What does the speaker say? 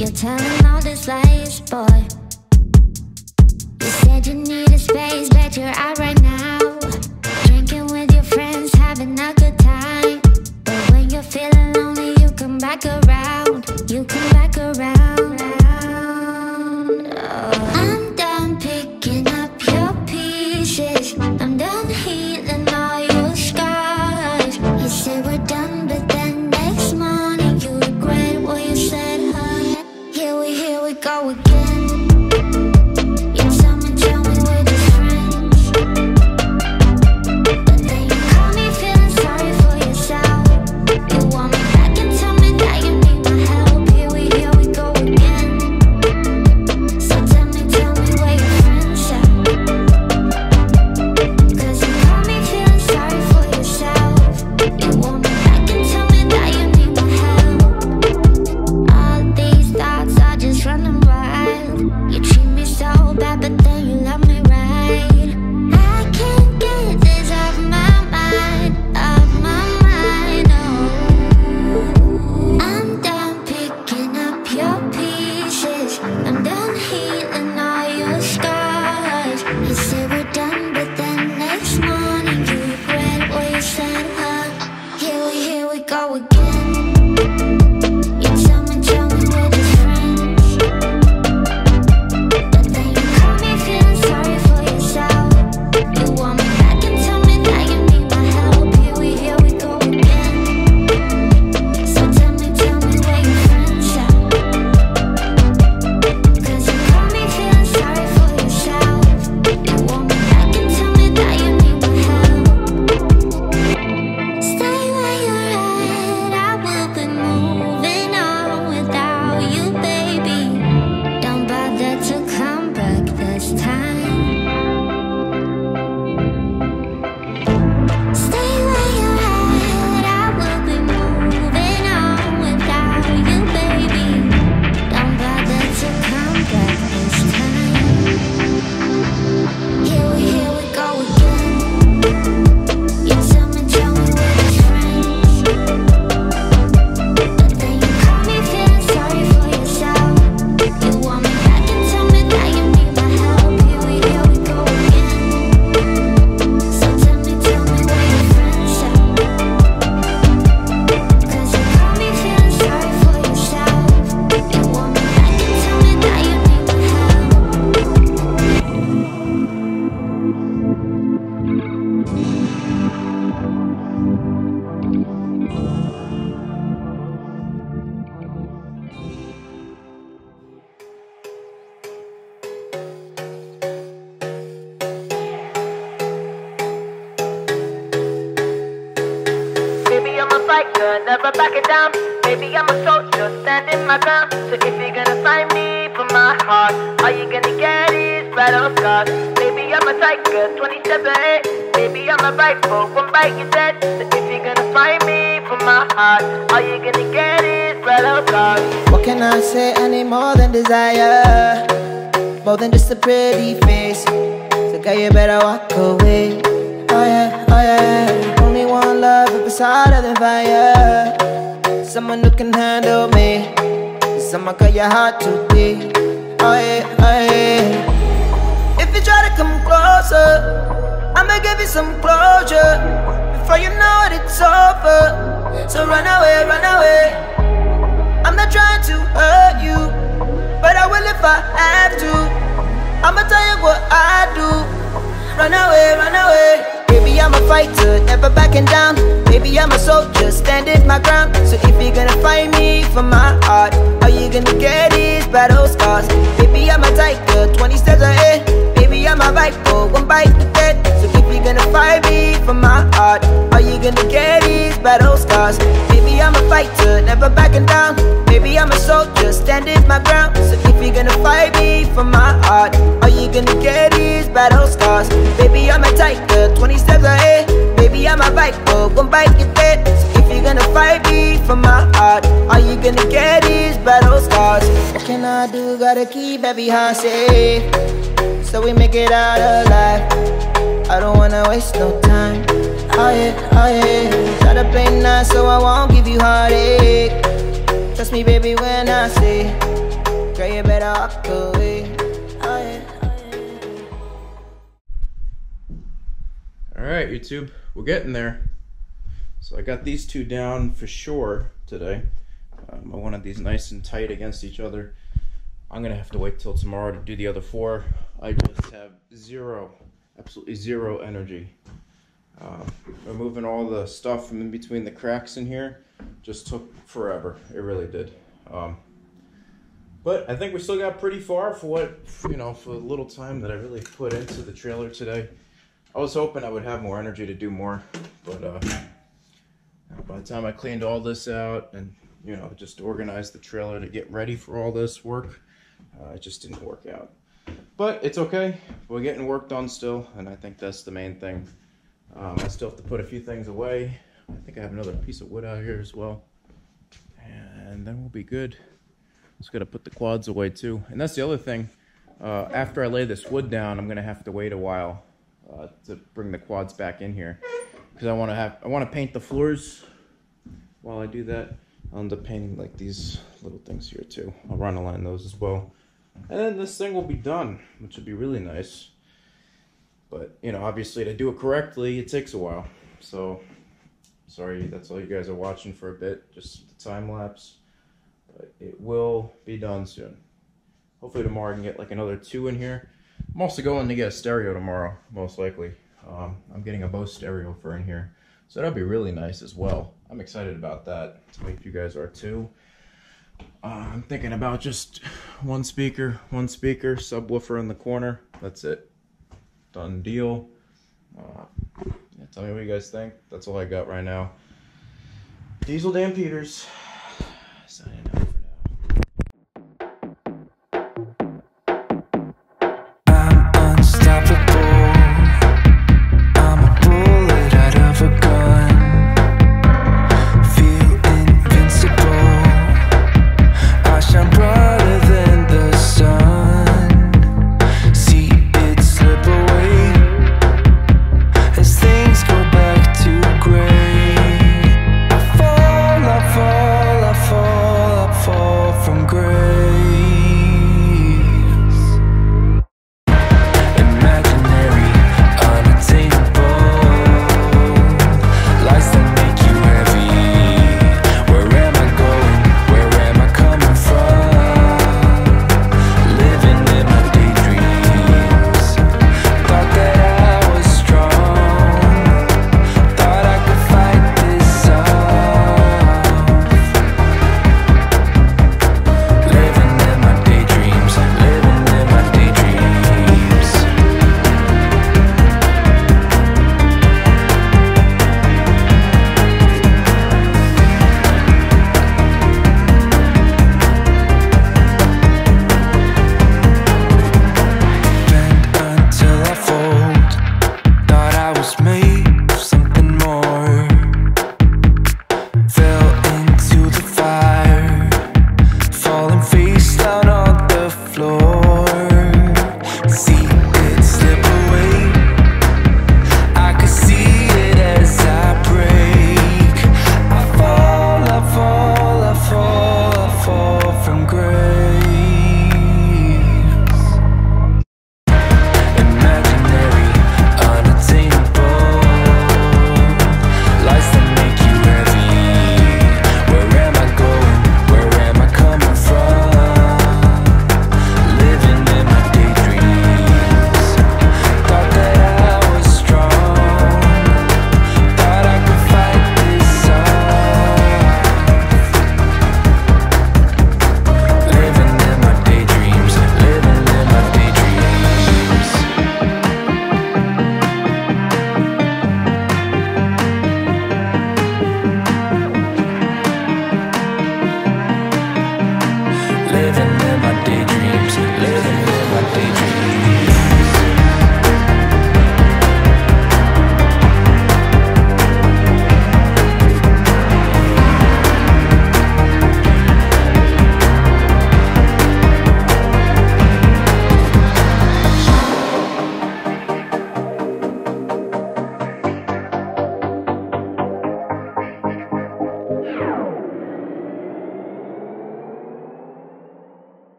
You're telling all these lies, boy. You said you needed space, bet you're out right now, drinking with your friends, having a good time. But when you're feeling lonely, you come back around. You come back around. Oh. I'm done picking up your pieces. I'm done healing all your scars. You say we're done, but then next morning you regret what you said, huh? Here we go again. You tell me we're just friends, but then you call me feeling sorry for yourself. You want me back and tell me that you need my help. Here we go again. So tell me where your friends at? 'Cause you call me feeling sorry for yourself. You want me back and tell me that you need my help. All these thoughts are just running wild. You treat me so bad, but then you love me right. I can't get this off my mind, oh. I'm done picking up your pieces. I'm done healing all your scars. You say we're done, but then next morning you regret what you said, huh? Here we go again. You tell me we're just friends, but then you call me feeling sorry for yourself. You want me back and tell me that you need my help. Here we go again. So tell me where your friends at? 'Cause you call me feeling sorry for yourself. You want me back and tell me that you need my help. Stay where you're at, I will be moving on without you, baby. Don't bother to come back this time. Stay where you're at, I will be moving on without you, baby. Don't bother to come back this time. Here we go again. You tell me we're just friends, but then you call me feeling sorry for yourself. You want me back and tell me that you need my help. Here we go again. So tell me where your friends at? 'Cause you call me feeling sorry for yourself. You want me back and tell me that you need my help. Baby, I'm a fighter, never backing down. Baby, I'm a soldier, standing my ground. So if you're gonna find me for my heart, all you gonna get is battle scars. Baby, I'm a tiger, 27. Baby, I'm a rifle, one bite you dead. So if you're gonna find me for my heart, all you gonna get is battle scars. What can I say? I need more than desire, more than just a pretty face. So girl, you better walk away. Oh yeah, oh yeah. Only one love if it's hotter than fire. Someone who can handle me. Someone cut your heart too deep. Oh yeah, oh yeah. If you try to come closer, I'ma give you some closure. Before you know it, it's over. So run away, run away. I'm not trying to hurt you, but I will if I have to. I'ma tell you what I do. Run away, run away. Baby, I'm a fighter, never backing down. Baby, I'm a soldier, standing my ground. So if you're gonna find me for my heart, all you gonna get is battle scars. Baby, I'm a tiger, 20 steps ahead. Baby, I'm a rifle, one bite to dead. So if you're gonna find me for my heart, all you gonna get is battle scars. Baby, I'm a fighter, never backing down. Baby, I'm a soldier, standing my ground. So if you're gonna fight me for my heart, all you gonna get is battle scars. Baby, I'm a tiger, 20 steps ahead. Baby, I'm a rifle, one bite you dead. So if you're gonna fight me for my heart, all you gonna get is battle scars. What can I do? Gotta keep every heart safe, so we make it out alive. I don't wanna waste no time. Oh yeah, oh yeah. Try to play nice so I won't give you heartache. Trust me, baby, when I say Girl, you better walk away. Oh yeah. Alright, YouTube, we're getting there. So I got these two down for sure today. I wanted these nice and tight against each other. I'm gonna have to wait till tomorrow to do the other 4. I just have absolutely zero energy. Removing all the stuff from in between the cracks in here just took forever. It really did. But I think we still got pretty far for what, you know, for the little time that I really put into the trailer today. I was hoping I would have more energy to do more, but by the time I cleaned all this out and, you know, just organized the trailer to get ready for all this work, it just didn't work out. But it's okay. We're getting work done still, and I think that's the main thing. I still have to put a few things away. I think I have another piece of wood out here as well. And then we'll be good. Just gotta put the quads away too. And that's the other thing. After I lay this wood down, I'm gonna have to wait a while to bring the quads back in here. Because I wanna paint the floors while I do that. I'll end up painting like these little things here too. I'll run a line those as well. And then this thing will be done, which would be really nice. But, you know, obviously to do it correctly, it takes a while. So, sorry, that's all you guys are watching for a bit, just the time lapse. But it will be done soon. Hopefully tomorrow I can get like another 2 in here. I'm also going to get a stereo tomorrow, most likely. I'm getting a Bose stereo for in here. So that'll be really nice as well. I'm excited about that. So if you guys are too. I'm thinking about just one speaker, subwoofer in the corner. That's it. Done deal. Yeah, tell me what you guys think. That's all I got right now. Diesel Dan Peters.